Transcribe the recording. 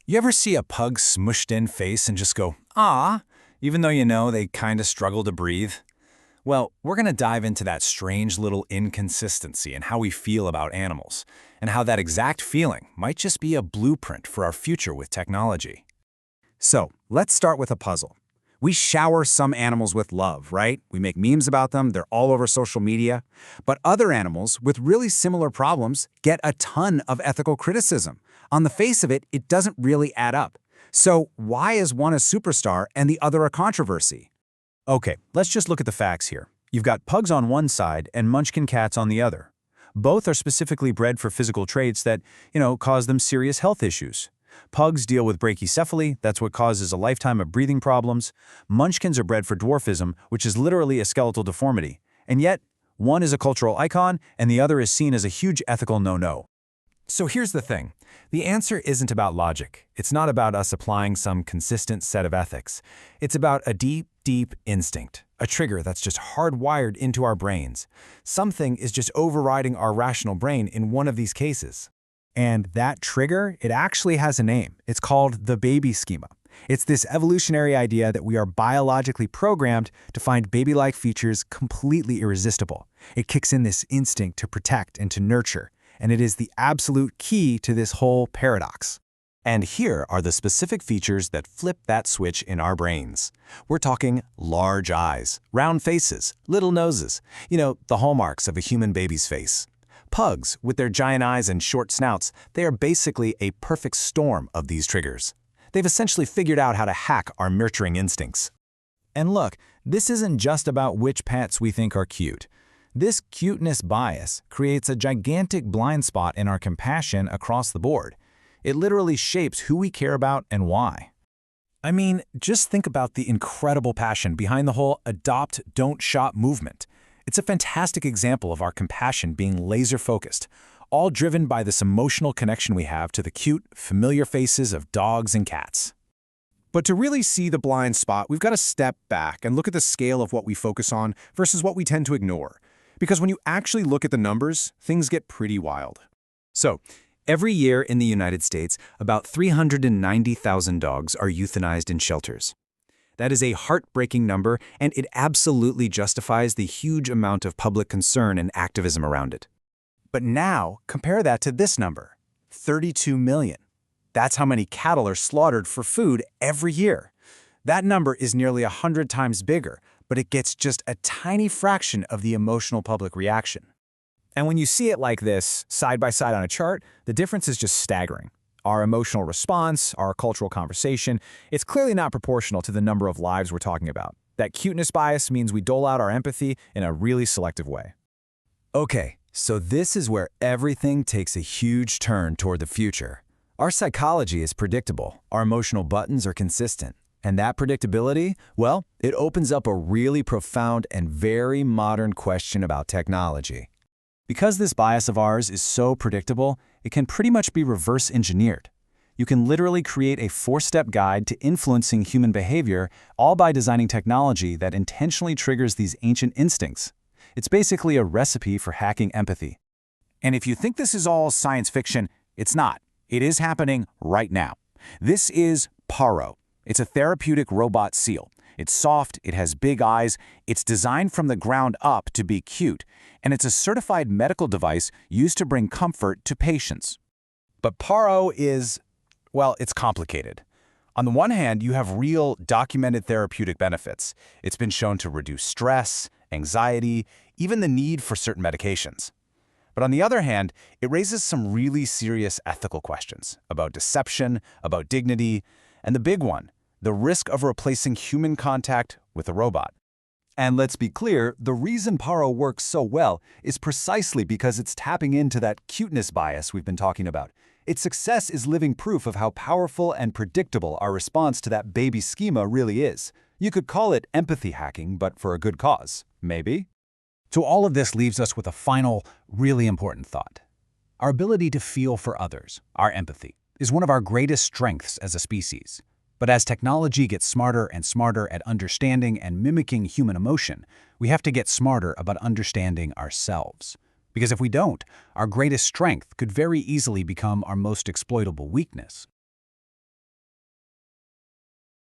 You ever see a pug's smushed-in face and just go, "Ah," even though you know they kind of struggle to breathe? Well, we're going to dive into that strange little inconsistency and how we feel about animals, and how that exact feeling might just be a blueprint for our future with technology. So, let's start with a puzzle. We shower some animals with love, right? We make memes about them, they're all over social media. But other animals with really similar problems get a ton of ethical criticism. On the face of it, it doesn't really add up. So, why is one a superstar and the other a controversy? Okay, let's just look at the facts here. You've got pugs on one side and munchkin cats on the other. Both are specifically bred for physical traits that, cause them serious health issues. Pugs deal with brachycephaly, that's what causes a lifetime of breathing problems. Munchkins are bred for dwarfism, which is literally a skeletal deformity. And yet, one is a cultural icon and the other is seen as a huge ethical no-no. So here's the thing. The answer isn't about logic. It's not about us applying some consistent set of ethics. It's about a deep, deep instinct, a trigger that's just hardwired into our brains. Something is just overriding our rational brain in one of these cases. And that trigger, it actually has a name. It's called the baby schema. It's this evolutionary idea that we are biologically programmed to find baby-like features completely irresistible. It kicks in this instinct to protect and to nurture, and it is the absolute key to this whole paradox. And here are the specific features that flip that switch in our brains. We're talking large eyes, round faces, little noses, the hallmarks of a human baby's face. Pugs, with their giant eyes and short snouts, they are basically a perfect storm of these triggers. They've essentially figured out how to hack our nurturing instincts. And look, this isn't just about which pets we think are cute. This cuteness bias creates a gigantic blind spot in our compassion across the board. It literally shapes who we care about and why. I mean, just think about the incredible passion behind the whole adopt, don't shop movement. It's a fantastic example of our compassion being laser-focused, all driven by this emotional connection we have to the cute, familiar faces of dogs and cats. But to really see the blind spot, we've got to step back and look at the scale of what we focus on versus what we tend to ignore. Because when you actually look at the numbers, things get pretty wild. So, every year in the United States, about 390,000 dogs are euthanized in shelters. That is a heartbreaking number, and it absolutely justifies the huge amount of public concern and activism around it. But now, compare that to this number, 32 million. That's how many cattle are slaughtered for food every year. That number is nearly 100 times bigger, but it gets just a tiny fraction of the emotional public reaction. And when you see it like this, side by side on a chart, the difference is just staggering. Our emotional response, our cultural conversation, it's clearly not proportional to the number of lives we're talking about. That cuteness bias means we dole out our empathy in a really selective way. Okay, so this is where everything takes a huge turn toward the future. Our psychology is predictable, our emotional buttons are consistent. And that predictability, well, it opens up a really profound and very modern question about technology. Because this bias of ours is so predictable, it can pretty much be reverse engineered. You can literally create a four-step guide to influencing human behavior, all by designing technology that intentionally triggers these ancient instincts. It's basically a recipe for hacking empathy. And if you think this is all science fiction, it's not. It is happening right now. This is PARO. It's a therapeutic robot seal. It's soft, it has big eyes, it's designed from the ground up to be cute, and it's a certified medical device used to bring comfort to patients. But PARO is, well, it's complicated. On the one hand, you have real documented therapeutic benefits. It's been shown to reduce stress, anxiety, even the need for certain medications. But on the other hand, it raises some really serious ethical questions about deception, about dignity, and the big one, the risk of replacing human contact with a robot. And let's be clear, the reason PARO works so well is precisely because it's tapping into that cuteness bias we've been talking about. Its success is living proof of how powerful and predictable our response to that baby schema really is. You could call it empathy hacking, but for a good cause, maybe? So all of this leaves us with a final, really important thought. Our ability to feel for others, our empathy, is one of our greatest strengths as a species. But as technology gets smarter and smarter at understanding and mimicking human emotion, we have to get smarter about understanding ourselves. Because if we don't, our greatest strength could very easily become our most exploitable weakness.